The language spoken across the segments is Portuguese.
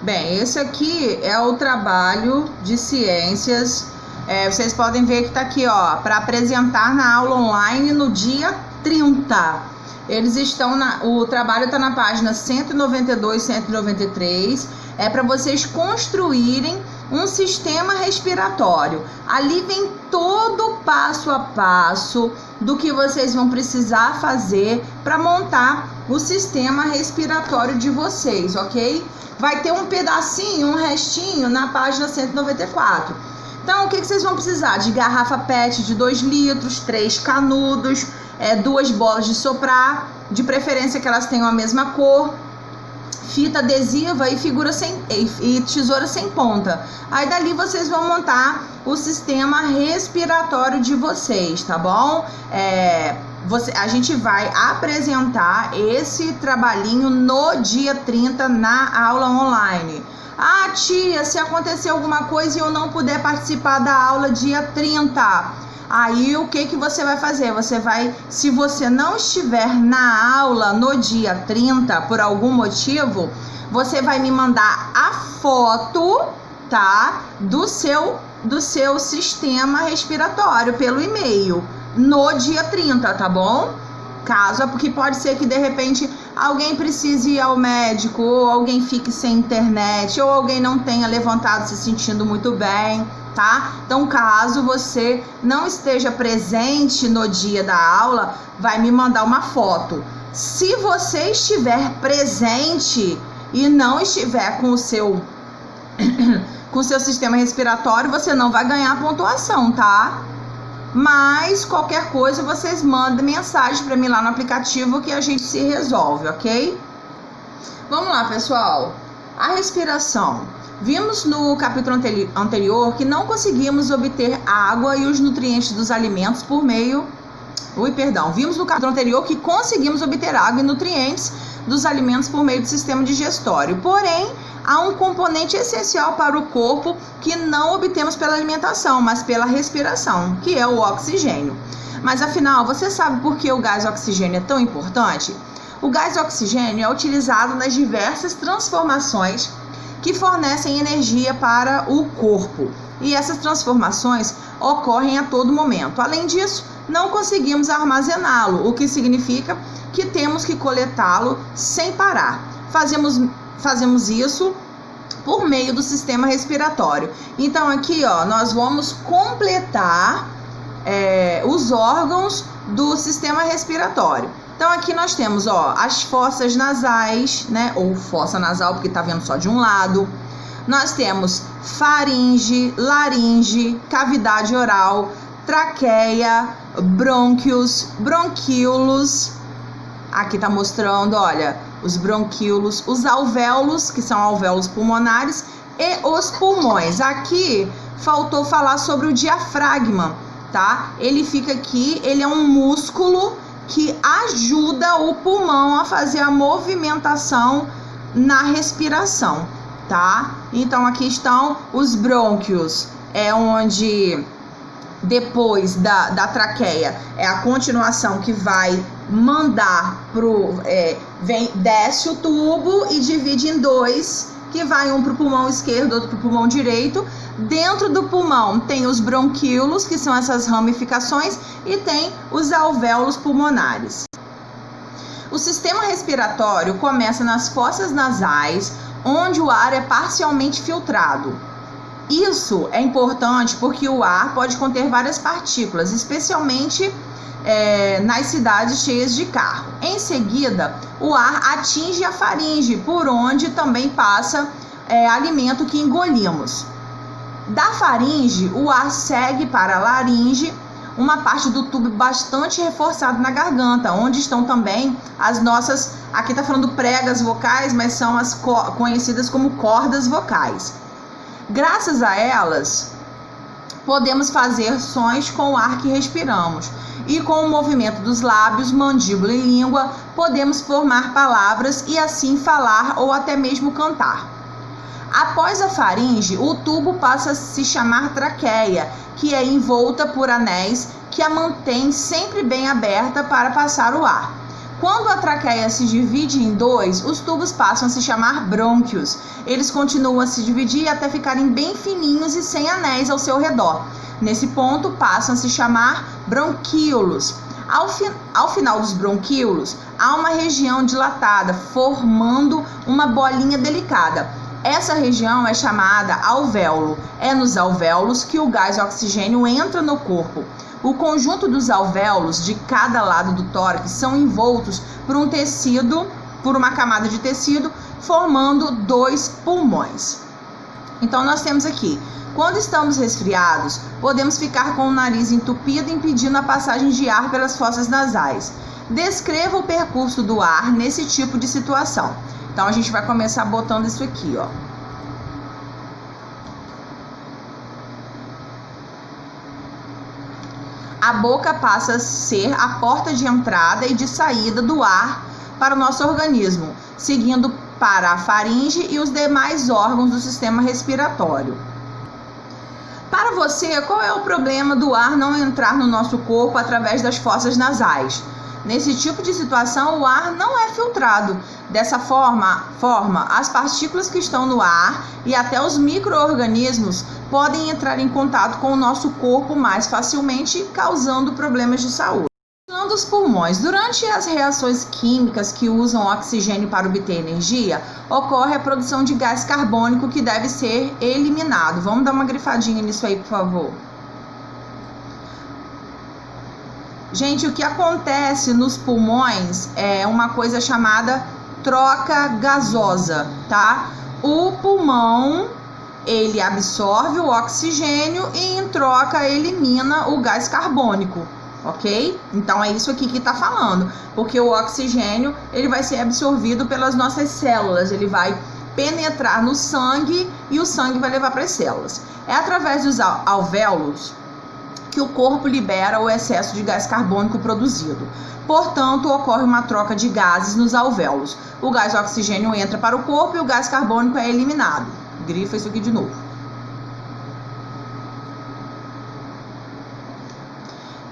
Bem, esse aqui é o trabalho de ciências. Vocês podem ver que tá aqui, ó, para apresentar na aula online no dia 30. Eles estão o trabalho está na página 192, 193. É para vocês construírem um sistema respiratório. Ali vem todo o passo a passo do que vocês vão precisar fazer para montar o sistema respiratório de vocês, ok? Vai ter um pedacinho, um restinho na página 194. Então, o que vocês vão precisar? De garrafa PET de 2 litros, 3 canudos, 2 bolas de soprar, de preferência que elas tenham a mesma cor, fita adesiva e tesoura sem ponta. Aí dali vocês vão montar o sistema respiratório de vocês, tá bom? A gente vai apresentar esse trabalhinho no dia 30 na aula online. Ah, tia, se acontecer alguma coisa e eu não puder participar da aula dia 30, aí o que você vai fazer? Se você não estiver na aula no dia 30 por algum motivo, você vai me mandar a foto, tá? Do seu sistema respiratório pelo e-mail no dia 30, tá bom? Porque pode ser que de repente alguém precise ir ao médico, ou alguém fique sem internet, ou alguém não tenha levantado se sentindo muito bem, tá? Então, caso você não esteja presente no dia da aula, vai me mandar uma foto. Se você estiver presente e não estiver com o seu sistema respiratório, você não vai ganhar pontuação, tá? Mas qualquer coisa vocês mandem mensagem para mim lá no aplicativo que a gente se resolve, ok? Vamos lá, pessoal. A respiração. Vimos no capítulo anterior que não conseguimos obter água e os nutrientes dos alimentos por meio... Vimos no capítulo anterior que conseguimos obter água e nutrientes dos alimentos por meio do sistema digestório. Porém, há um componente essencial para o corpo que não obtemos pela alimentação, mas pela respiração, que é o oxigênio. Mas afinal, você sabe por que o gás oxigênio é tão importante? O gás oxigênio é utilizado nas diversas transformações que fornecem energia para o corpo. E essas transformações ocorrem a todo momento. Além disso, não conseguimos armazená-lo, o que significa que temos que coletá-lo sem parar. Fazemos isso por meio do sistema respiratório. Então aqui, ó, nós vamos completar os órgãos do sistema respiratório. Então aqui nós temos, ó, as fossas nasais, né, ou fossa nasal, porque tá vendo só de um lado. Nós temos faringe, laringe, cavidade oral, traqueia, brônquios, bronquíolos. Aqui tá mostrando, olha, os bronquíolos, os alvéolos, que são alvéolos pulmonares, e os pulmões. Aqui faltou falar sobre o diafragma, tá? Ele fica aqui, ele é um músculo que ajuda o pulmão a fazer a movimentação na respiração, tá? Então aqui estão os brônquios, é onde depois da traqueia é a continuação que vai mandar desce o tubo e divide em dois, que vai um para o pulmão esquerdo, outro para o pulmão direito. Dentro do pulmão tem os bronquíolos, que são essas ramificações, e tem os alvéolos pulmonares. O sistema respiratório começa nas fossas nasais, onde o ar é parcialmente filtrado. Isso é importante porque o ar pode conter várias partículas, especialmente nas cidades cheias de carro. Em seguida, o ar atinge a faringe, por onde também passa alimento que engolimos. Da faringe, o ar segue para a laringe, uma parte do tubo bastante reforçado na garganta, onde estão também as nossas, aqui está falando pregas vocais, mas são as conhecidas como cordas vocais. Graças a elas, podemos fazer sons com o ar que respiramos. E com o movimento dos lábios, mandíbula e língua, podemos formar palavras e assim falar ou até mesmo cantar. Após a faringe, o tubo passa a se chamar traqueia, que é envolta por anéis que a mantém sempre bem aberta para passar o ar. Quando a traqueia se divide em dois, os tubos passam a se chamar brônquios. Eles continuam a se dividir até ficarem bem fininhos e sem anéis ao seu redor. Nesse ponto, passam a se chamar bronquíolos. Ao final dos bronquíolos, há uma região dilatada, formando uma bolinha delicada. Essa região é chamada alvéolo. É nos alvéolos que o gás oxigênio entra no corpo. O conjunto dos alvéolos de cada lado do tórax são envoltos por uma camada de tecido, formando 2 pulmões. Então nós temos aqui, quando estamos resfriados, podemos ficar com o nariz entupido, impedindo a passagem de ar pelas fossas nasais. Descreva o percurso do ar nesse tipo de situação. Então a gente vai começar botando isso aqui, ó. A boca passa a ser a porta de entrada e de saída do ar para o nosso organismo, seguindo para a faringe e os demais órgãos do sistema respiratório. Para você, qual é o problema do ar não entrar no nosso corpo através das fossas nasais? Nesse tipo de situação, o ar não é filtrado. Dessa forma, as partículas que estão no ar e até os micro-organismos podem entrar em contato com o nosso corpo mais facilmente, causando problemas de saúde. Os pulmões. Durante as reações químicas que usam oxigênio para obter energia, ocorre a produção de gás carbônico que deve ser eliminado. Vamos dar uma grifadinha nisso aí, por favor. Gente, o que acontece nos pulmões é uma coisa chamada troca gasosa, tá? O pulmão, ele absorve o oxigênio e em troca elimina o gás carbônico, ok? Então é isso aqui que tá falando, porque o oxigênio, ele vai ser absorvido pelas nossas células, ele vai penetrar no sangue e o sangue vai levar para as células. É através dos alvéolos que o corpo libera o excesso de gás carbônico produzido. Portanto, ocorre uma troca de gases nos alvéolos. O gás oxigênio entra para o corpo e o gás carbônico é eliminado. Grifa isso aqui de novo.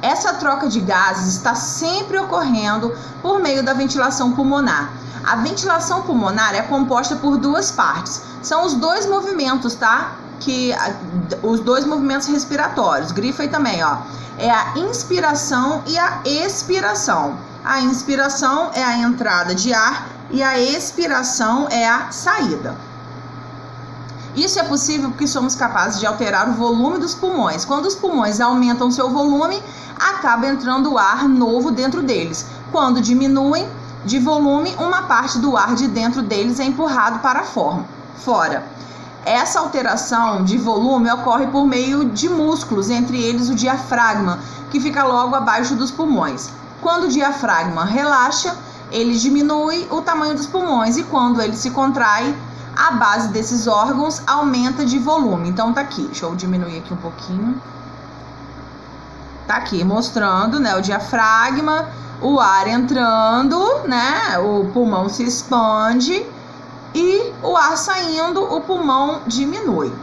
Essa troca de gases está sempre ocorrendo por meio da ventilação pulmonar. A ventilação pulmonar é composta por 2 partes. São os 2 movimentos, tá? Os 2 movimentos respiratórios, grifa aí também, ó. É a inspiração e a expiração. A inspiração é a entrada de ar e a expiração é a saída. Isso é possível porque somos capazes de alterar o volume dos pulmões. Quando os pulmões aumentam seu volume, acaba entrando ar novo dentro deles. Quando diminuem de volume, uma parte do ar de dentro deles é empurrado para fora. Essa alteração de volume ocorre por meio de músculos, entre eles o diafragma, que fica logo abaixo dos pulmões. Quando o diafragma relaxa, ele diminui o tamanho dos pulmões e quando ele se contrai, a base desses órgãos aumenta de volume. Então tá aqui, deixa eu diminuir aqui um pouquinho. Tá aqui mostrando, né, o diafragma, o ar entrando, né, o pulmão se expande. E o ar saindo, o pulmão diminui.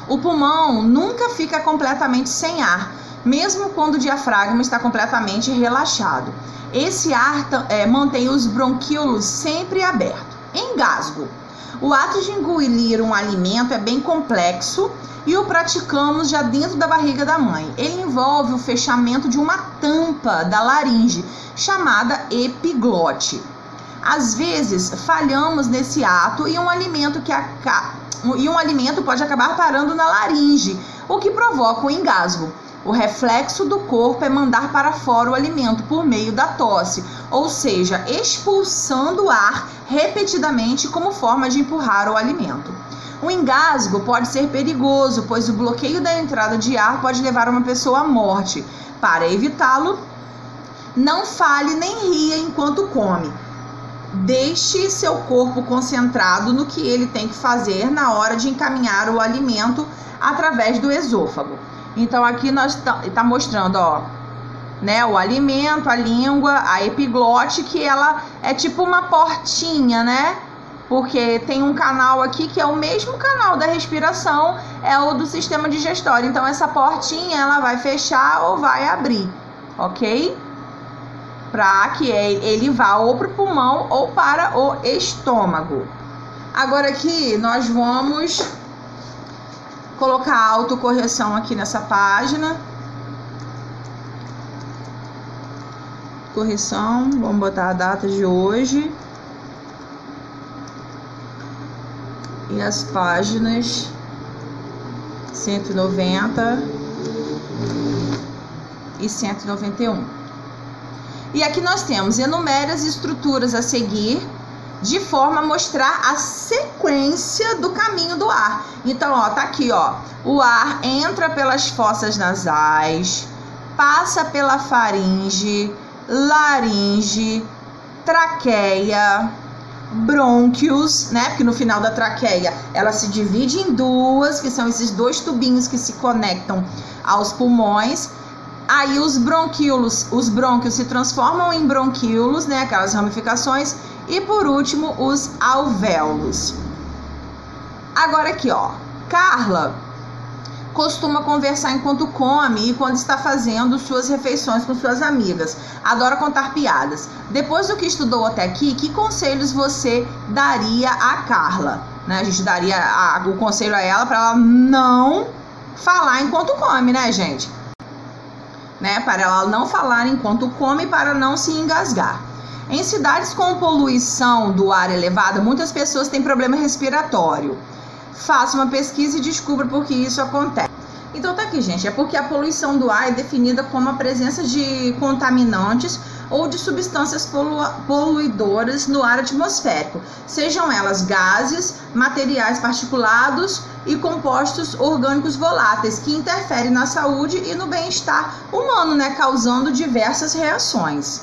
O pulmão nunca fica completamente sem ar, mesmo quando o diafragma está completamente relaxado. Esse ar mantém os bronquíolos sempre abertos. Engasgo. O ato de engolir um alimento é bem complexo e o praticamos já dentro da barriga da mãe. Ele envolve o fechamento de uma tampa da laringe, chamada epiglote. Às vezes, falhamos nesse ato e um alimento pode acabar parando na laringe, o que provoca o engasgo. O reflexo do corpo é mandar para fora o alimento por meio da tosse, ou seja, expulsando ar repetidamente como forma de empurrar o alimento. O engasgo pode ser perigoso, pois o bloqueio da entrada de ar pode levar uma pessoa à morte. Para evitá-lo, não fale nem ria enquanto come. Deixe seu corpo concentrado no que ele tem que fazer na hora de encaminhar o alimento através do esôfago. Então aqui nós tá mostrando, ó, né, o alimento, a língua, a epiglote, que ela é tipo uma portinha, né? Porque tem um canal aqui que é o mesmo canal da respiração, é o do sistema digestório. Então essa portinha ela vai fechar ou vai abrir, ok? Para que ele vá ou para o pulmão ou para o estômago. Agora aqui nós vamos colocar a autocorreção aqui nessa página. Correção, vamos botar a data de hoje. E as páginas 190 e 191. E aqui nós temos: enumere as estruturas a seguir de forma a mostrar a sequência do caminho do ar. Então, ó, tá aqui, ó. O ar entra pelas fossas nasais, passa pela faringe, laringe, traqueia, brônquios, né? Porque no final da traqueia ela se divide em duas, que são esses dois tubinhos que se conectam aos pulmões. Aí os brônquios se transformam em bronquíolos, né? Aquelas ramificações. E por último, os alvéolos. Agora aqui, ó. Carla costuma conversar enquanto come e quando está fazendo suas refeições com suas amigas. Adora contar piadas. Depois do que estudou até aqui, que conselhos você daria a Carla? Né? A gente daria o conselho a ela para ela não falar enquanto come, né, gente? Né? Para ela não falar enquanto come, para não se engasgar. Em cidades com poluição do ar elevada, muitas pessoas têm problema respiratório. Faça uma pesquisa e descubra por que isso acontece. Então tá aqui, gente. É porque a poluição do ar é definida como a presença de contaminantes ou de substâncias poluidoras no ar atmosférico, sejam elas gases, materiais particulados e compostos orgânicos voláteis, que interferem na saúde e no bem-estar humano, né, causando diversas reações.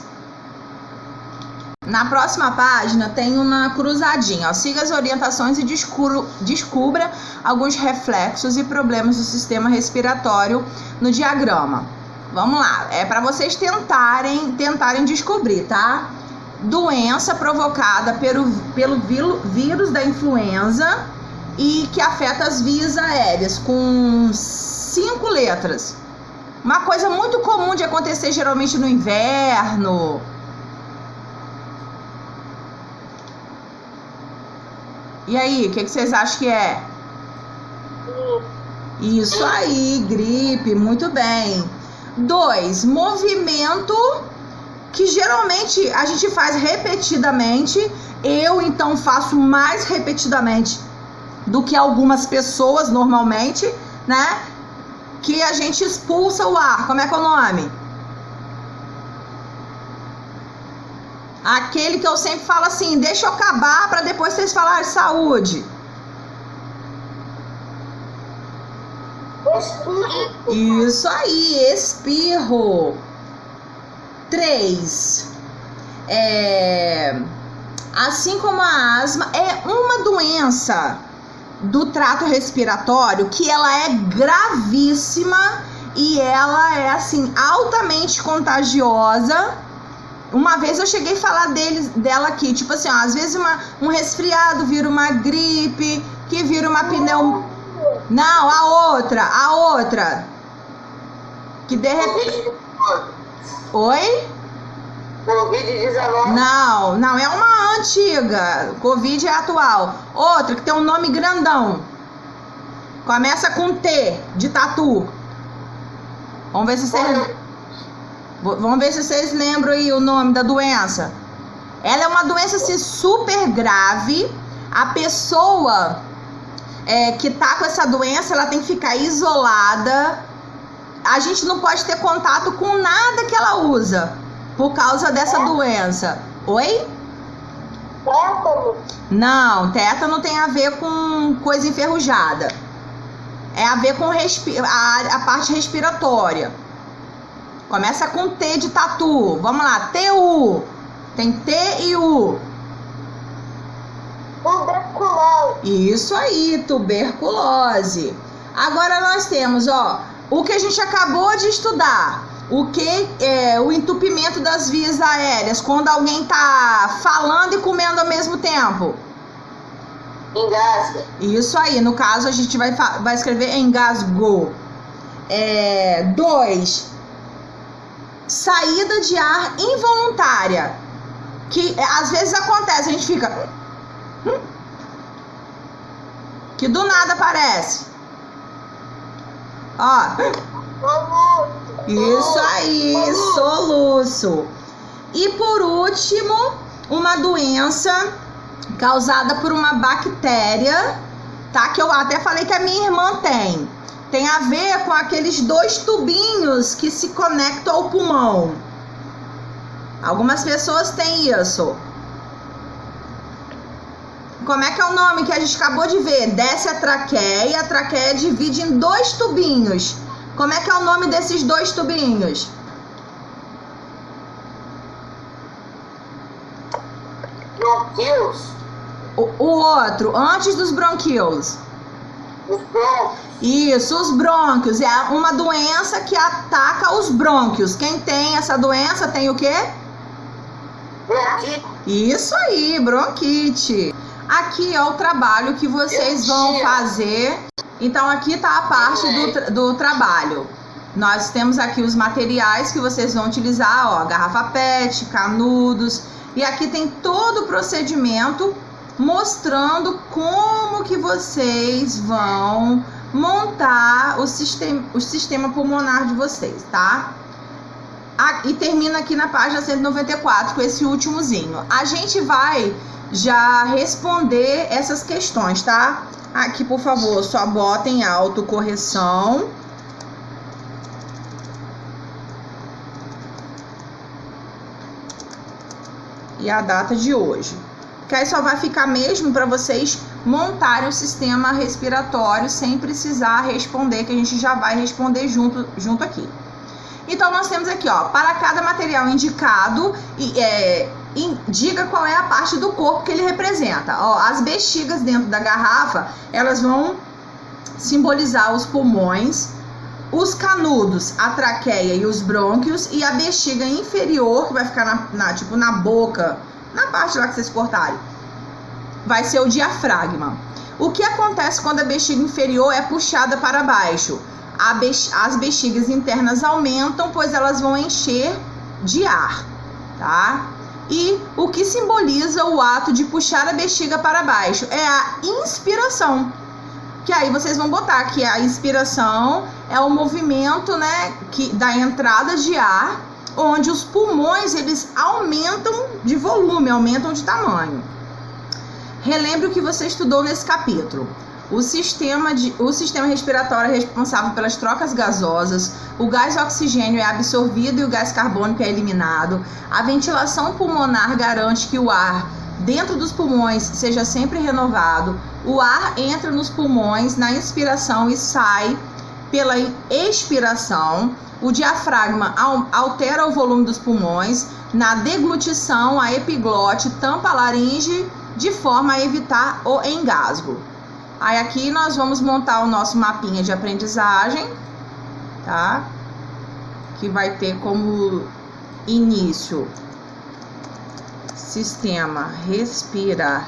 Na próxima página tem uma cruzadinha, ó. Siga as orientações e descubra alguns reflexos e problemas do sistema respiratório no diagrama. Vamos lá, é para vocês tentarem descobrir, tá? Doença provocada pelo vírus da influenza e que afeta as vias aéreas, com 5 letras. Uma coisa muito comum de acontecer geralmente no inverno. E aí, o que vocês acham que é? Isso aí, gripe, muito bem. 2, movimento que geralmente a gente faz repetidamente. Eu, então, faço mais repetidamente do que algumas pessoas normalmente, né? Que a gente expulsa o ar. Como é que é o nome? Aquele que eu sempre falo assim, deixa eu acabar para depois vocês falarem saúde. Isso aí, espirro. 3. Assim como a asma, é uma doença do trato respiratório que ela é gravíssima e ela é assim altamente contagiosa. Uma vez eu cheguei a falar dela aqui, tipo assim, ó, às vezes um resfriado vira uma gripe, que vira uma pneumonia. Não, a outra. Que de repente... Oi? Covid-19. Não, é uma antiga. Covid é atual. Outra que tem um nome grandão. Começa com T, de tatu. Vamos ver se vocês lembram aí o nome da doença. Ela é uma doença assim, super grave. A pessoa que tá com essa doença, ela tem que ficar isolada. A gente não pode ter contato com nada que ela usa por causa dessa doença. Oi? Tétano? Não, tétano tem a ver com coisa enferrujada. É a ver com a parte respiratória. Começa com T de tatu. Vamos lá, TU. Tem T e U. Tuberculose. Isso aí, tuberculose. Agora nós temos, ó, o que a gente acabou de estudar. O que é o entupimento das vias aéreas, quando alguém tá falando e comendo ao mesmo tempo. Engasga. Isso aí, no caso a gente vai escrever engasgou. 2. saída de ar involuntária, que às vezes acontece, a gente fica... que do nada aparece. Ó. Isso aí, soluço. E por último, uma doença causada por uma bactéria, tá? Que eu até falei que a minha irmã tem. Tem a ver com aqueles 2 tubinhos que se conectam ao pulmão. Algumas pessoas têm isso. Como é que é o nome que a gente acabou de ver? Desce a traqueia divide em 2 tubinhos. Como é que é o nome desses 2 tubinhos? Bronquíolos. O outro, antes dos bronquíolos. Os brônquios. Isso, os brônquios. É uma doença que ataca os brônquios. Quem tem essa doença tem o quê? Bronquite. Isso aí, bronquite. Aqui é o trabalho que vocês vão fazer. Então aqui tá a parte do trabalho. Nós temos aqui os materiais que vocês vão utilizar, ó, garrafa PET, canudos. E aqui tem todo o procedimento mostrando como que vocês vão montar o sistema pulmonar de vocês, tá? E termina aqui na página 194 com esse últimozinho. A gente vai já responder essas questões, tá? Aqui, por favor, só botem autocorreção. E a data de hoje. Que aí só vai ficar mesmo para vocês montarem o sistema respiratório sem precisar responder, que a gente já vai responder junto aqui. Então, nós temos aqui, ó, para cada material indicado, diga qual é a parte do corpo que ele representa. Ó, as bexigas dentro da garrafa, elas vão simbolizar os pulmões, os canudos, a traqueia e os brônquios, e a bexiga inferior, que vai ficar na boca, na parte lá que vocês cortarem, vai ser o diafragma. O que acontece quando a bexiga inferior é puxada para baixo? As bexigas internas aumentam, pois elas vão encher de ar, tá? E o que simboliza o ato de puxar a bexiga para baixo é a inspiração. Que aí vocês vão botar que a inspiração é o movimento, né, da entrada de ar, onde os pulmões eles aumentam de volume, aumentam de tamanho. Relembre o que você estudou nesse capítulo. O sistema respiratório é responsável pelas trocas gasosas, o gás oxigênio é absorvido e o gás carbônico é eliminado. A ventilação pulmonar garante que o ar dentro dos pulmões seja sempre renovado. O ar entra nos pulmões na inspiração e sai pela expiração. O diafragma altera o volume dos pulmões. Na deglutição, a epiglote tampa a laringe de forma a evitar o engasgo. Aí aqui nós vamos montar o nosso mapinha de aprendizagem, tá? Que vai ter como início sistema respiratório.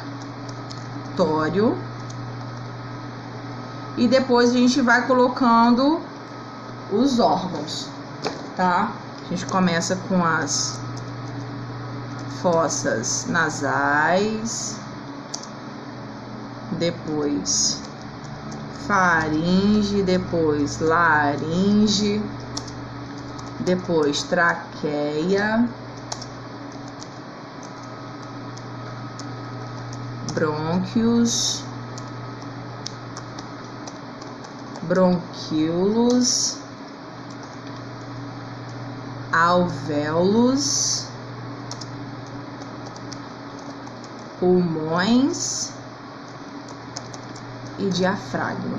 E depois a gente vai colocando os órgãos, tá? A gente começa com as fossas nasais, depois faringe, depois laringe, depois traqueia, brônquios, bronquíolos, alvéolos, pulmões e diafragma.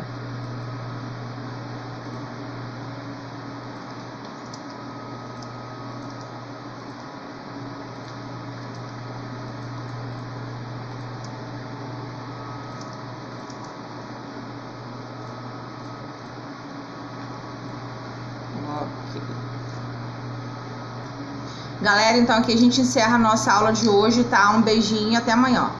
Ok. Galera, então aqui a gente encerra a nossa aula de hoje, tá? Um beijinho e até amanhã.